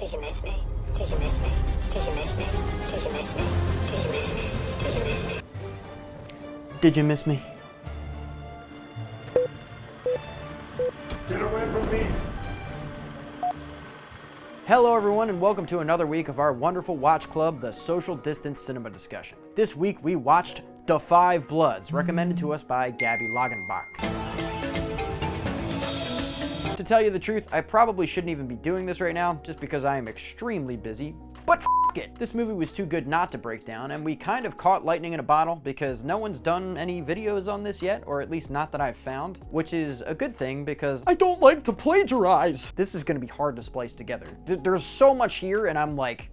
Did you miss me? Did you miss me? Did you miss me? Did you miss me? Did you miss me? Did you miss me? Did you miss me? Get away from me! Hello everyone and welcome to another week of our wonderful watch club, the Social Distance Cinema Discussion. This week we watched Da 5 Bloods, recommended to us by Gabby Lagenbach. To tell you the truth, I probably shouldn't even be doing this right now, just because I am extremely busy, but f*** it! This movie was too good not to break down, and we kind of caught lightning in a bottle because no one's done any videos on this yet, or at least not that I've found, which is a good thing because I don't like to plagiarize. This is going to be hard to splice together. There's so much here, and I'm like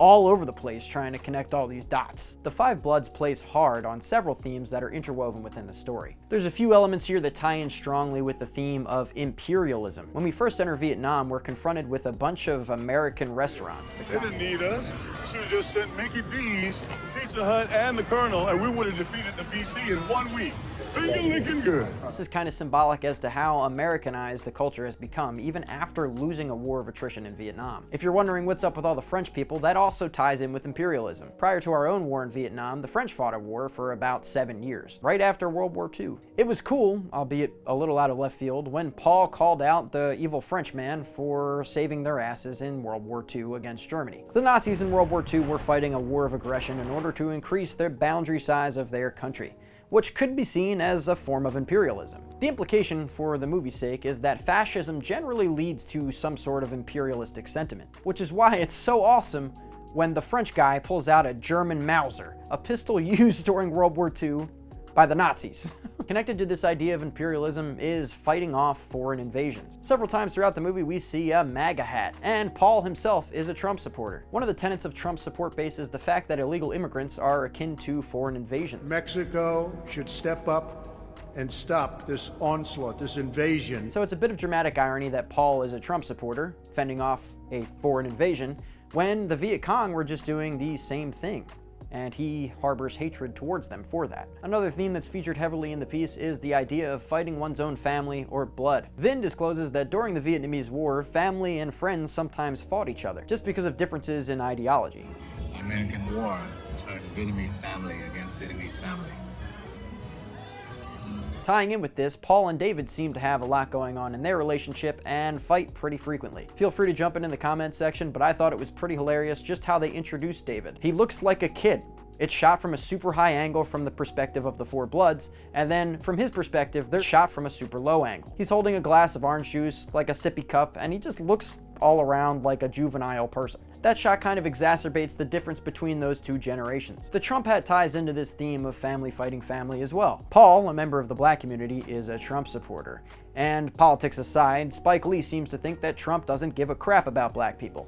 all over the place trying to connect all these dots. Da 5 Bloods plays hard on several themes that are interwoven within the story. There's a few elements here that tie in strongly with the theme of imperialism. When we first enter Vietnam, we're confronted with a bunch of American restaurants. They didn't need us. Should have just sent Mickey D's, Pizza Hut, and the Colonel, and we would have defeated the BC in 1 week. So you're looking good. This is kind of symbolic as to how Americanized the culture has become, even after losing a war of attrition in Vietnam. If you're wondering what's up with all the French people, that also ties in with imperialism. Prior to our own war in Vietnam, the French fought a war for about 7 years, right after World War II. It was cool, albeit a little out of left field, when Paul called out the evil Frenchman for saving their asses in World War II against Germany. The Nazis in World War II were fighting a war of aggression in order to increase the boundary size of their country, which could be seen as a form of imperialism. The implication for the movie's sake is that fascism generally leads to some sort of imperialistic sentiment, which is why it's so awesome when the French guy pulls out a German Mauser, a pistol used during World War II by the Nazis. Connected to this idea of imperialism is fighting off foreign invasions. Several times throughout the movie we see a MAGA hat, and Paul himself is a Trump supporter. One of the tenets of Trump's support base is the fact that illegal immigrants are akin to foreign invasions. Mexico should step up and stop this onslaught, this invasion. So it's a bit of dramatic irony that Paul is a Trump supporter, fending off a foreign invasion, when the Viet Cong were just doing the same thing, and he harbors hatred towards them for that. Another theme that's featured heavily in the piece is the idea of fighting one's own family or blood. Vinh discloses that during the Vietnamese War, family and friends sometimes fought each other, just because of differences in ideology. The American War turned Vietnamese family against Vietnamese family. Tying in with this, Paul and David seem to have a lot going on in their relationship and fight pretty frequently. Feel free to jump in the comments section, but I thought it was pretty hilarious just how they introduced David. He looks like a kid. It's shot from a super high angle from the perspective of the 4 Bloods, and then from his perspective, they're shot from a super low angle. He's holding a glass of orange juice, like a sippy cup, and he just looks all around like a juvenile person. That shot kind of exacerbates the difference between those two generations. The Trump hat ties into this theme of family fighting family as well. Paul, a member of the black community, is a Trump supporter. And politics aside, Spike Lee seems to think that Trump doesn't give a crap about black people.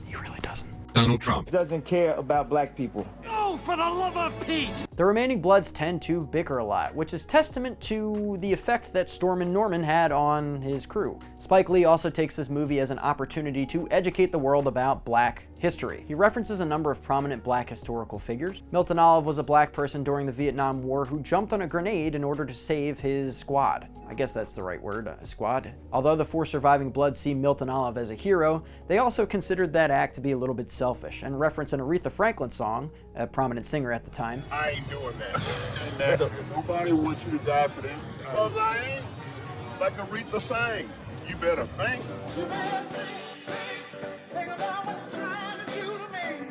He really doesn't. Donald Trump doesn't care about black people. Oh, for the love of Pete! The remaining Bloods tend to bicker a lot, which is testament to the effect that Stormin' Norman had on his crew. Spike Lee also takes this movie as an opportunity to educate the world about black history. He references a number of prominent black historical figures. Milton Olive was a black person during the Vietnam War who jumped on a grenade in order to save his squad. I guess that's the right word, squad. Although the 4 surviving Bloods see Milton Olive as a hero, they also considered that act to be a little bit selfish and reference an Aretha Franklin song, a prominent singer at the time. I ain't doing that. Nobody wants you to die for them. Because I ain't. Like Aretha sang, you better think. You better think about what you're trying to do to me.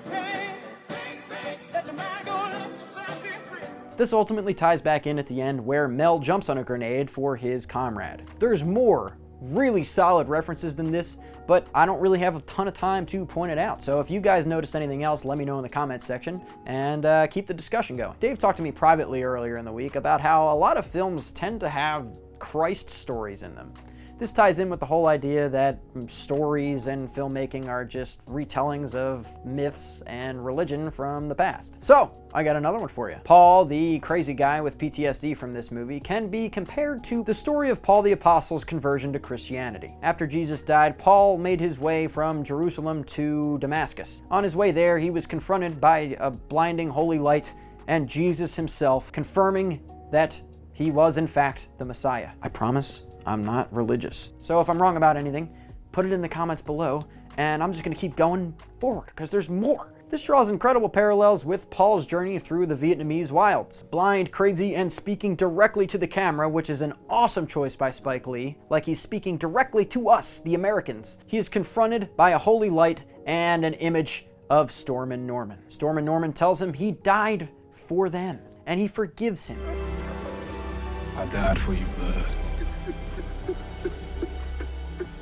Think, let your mind go, let yourself be free. This ultimately ties back in at the end where Mel jumps on a grenade for his comrade. There's more really solid references than this, but I don't really have a ton of time to point it out. So if you guys noticed anything else, let me know in the comments section and keep the discussion going. Dave talked to me privately earlier in the week about how a lot of films tend to have Christ stories in them. This ties in with the whole idea that stories and filmmaking are just retellings of myths and religion from the past. So, I got another one for you. Paul, the crazy guy with PTSD from this movie, can be compared to the story of Paul the Apostle's conversion to Christianity. After Jesus died, Paul made his way from Jerusalem to Damascus. On his way there, he was confronted by a blinding holy light and Jesus himself confirming that he was in fact the Messiah. I promise I'm not religious. So if I'm wrong about anything, put it in the comments below, and I'm just gonna keep going forward because there's more. This draws incredible parallels with Paul's journey through the Vietnamese wilds. Blind, crazy, and speaking directly to the camera, which is an awesome choice by Spike Lee, like he's speaking directly to us, the Americans. He is confronted by a holy light and an image of Stormin' Norman. Stormin' Norman tells him he died for them, and he forgives him. I died for you, bud.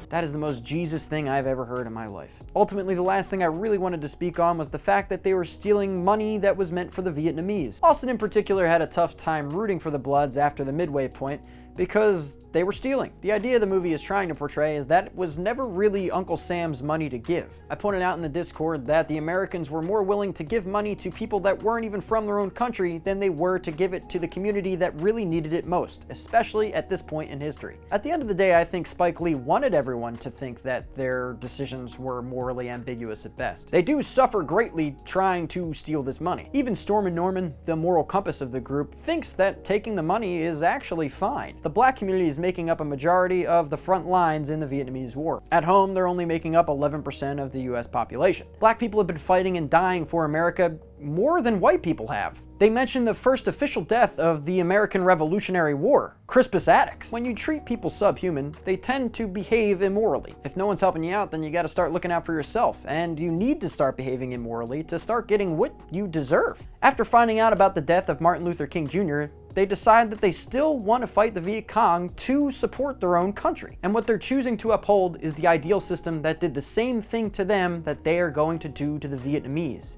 That is the most Jesus thing I've ever heard in my life. Ultimately, the last thing I really wanted to speak on was the fact that they were stealing money that was meant for the Vietnamese. Austin in particular had a tough time rooting for the Bloods after the midway point because they were stealing. The idea the movie is trying to portray is that it was never really Uncle Sam's money to give. I pointed out in the Discord that the Americans were more willing to give money to people that weren't even from their own country than they were to give it to the community that really needed it most, especially at this point in history. At the end of the day, I think Spike Lee wanted everyone to think that their decisions were morally ambiguous at best. They do suffer greatly trying to steal this money. Even Stormin' Norman, the moral compass of the group, thinks that taking the money is actually fine. The black community is making up a majority of the front lines in the Vietnamese War. At home, they're only making up 11% of the US population. Black people have been fighting and dying for America more than white people have. They mention the first official death of the American Revolutionary War, Crispus Attucks. When you treat people subhuman, they tend to behave immorally. If no one's helping you out, then you gotta start looking out for yourself, and you need to start behaving immorally to start getting what you deserve. After finding out about the death of Martin Luther King Jr., they decide that they still want to fight the Viet Cong to support their own country. And what they're choosing to uphold is the ideal system that did the same thing to them that they are going to do to the Vietnamese.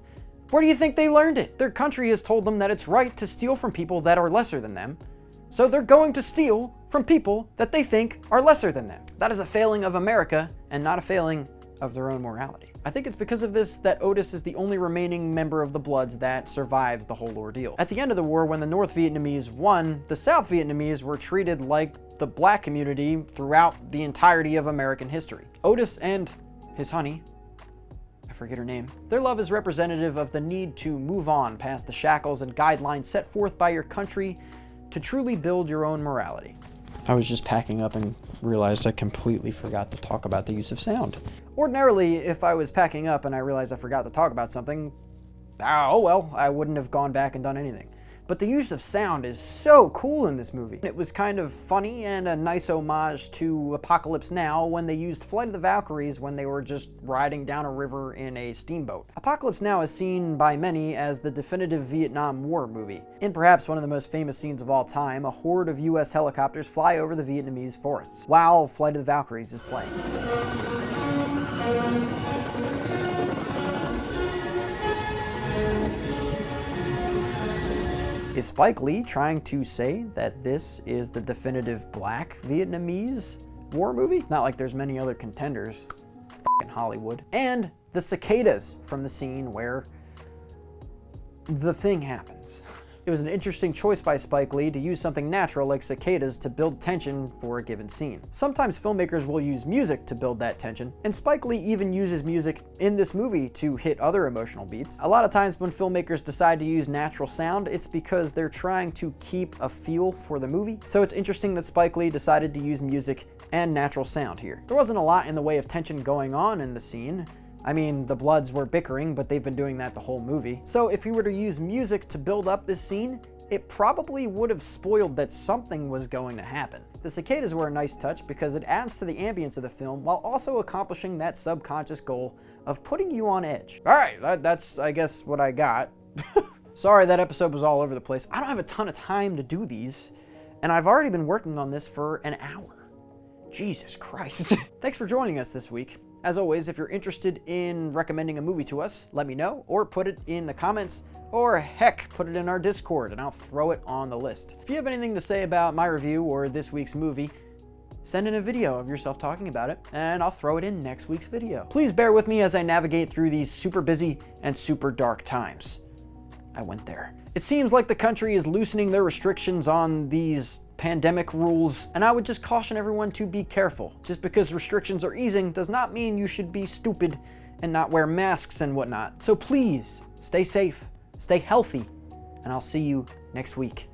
Where do you think they learned it? Their country has told them that it's right to steal from people that are lesser than them, so they're going to steal from people that they think are lesser than them. That is a failing of America and not a failing of their own morality. I think it's because of this that Otis is the only remaining member of the Bloods that survives the whole ordeal. At the end of the war, when the North Vietnamese won, the South Vietnamese were treated like the black community throughout the entirety of American history. Otis and his honey, I forget her name, their love is representative of the need to move on past the shackles and guidelines set forth by your country to truly build your own morality. I was just packing up and realized I completely forgot to talk about the use of sound. Ordinarily, if I was packing up and I realized I forgot to talk about something, oh well, I wouldn't have gone back and done anything. But the use of sound is so cool in this movie. It was kind of funny and a nice homage to Apocalypse Now when they used Flight of the Valkyries when they were just riding down a river in a steamboat. Apocalypse Now is seen by many as the definitive Vietnam War movie. In perhaps one of the most famous scenes of all time, a horde of US helicopters fly over the Vietnamese forests while Flight of the Valkyries is playing. Is Spike Lee trying to say that this is the definitive black Vietnamese war movie? Not like there's many other contenders. F***ing Hollywood. And the cicadas from the scene where the thing happens. It was an interesting choice by Spike Lee to use something natural like cicadas to build tension for a given scene. Sometimes filmmakers will use music to build that tension, and Spike Lee even uses music in this movie to hit other emotional beats. A lot of times when filmmakers decide to use natural sound, it's because they're trying to keep a feel for the movie. So it's interesting that Spike Lee decided to use music and natural sound here. There wasn't a lot in the way of tension going on in the scene. I mean, the Bloods were bickering, but they've been doing that the whole movie. So if you were to use music to build up this scene, it probably would have spoiled that something was going to happen. The cicadas were a nice touch because it adds to the ambience of the film while also accomplishing that subconscious goal of putting you on edge. All right, that's I guess what I got. Sorry that episode was all over the place. I don't have a ton of time to do these, and I've already been working on this for an hour. Jesus Christ. Thanks for joining us this week. As always, if you're interested in recommending a movie to us, let me know, or put it in the comments, or heck, put it in our Discord and I'll throw it on the list. If you have anything to say about my review or this week's movie, send in a video of yourself talking about it, and I'll throw it in next week's video. Please bear with me as I navigate through these super busy and super dark times. I went there. It seems like the country is loosening their restrictions on these pandemic rules, and I would just caution everyone to be careful. Just because restrictions are easing does not mean you should be stupid and not wear masks and whatnot. So please, stay safe, stay healthy, and I'll see you next week.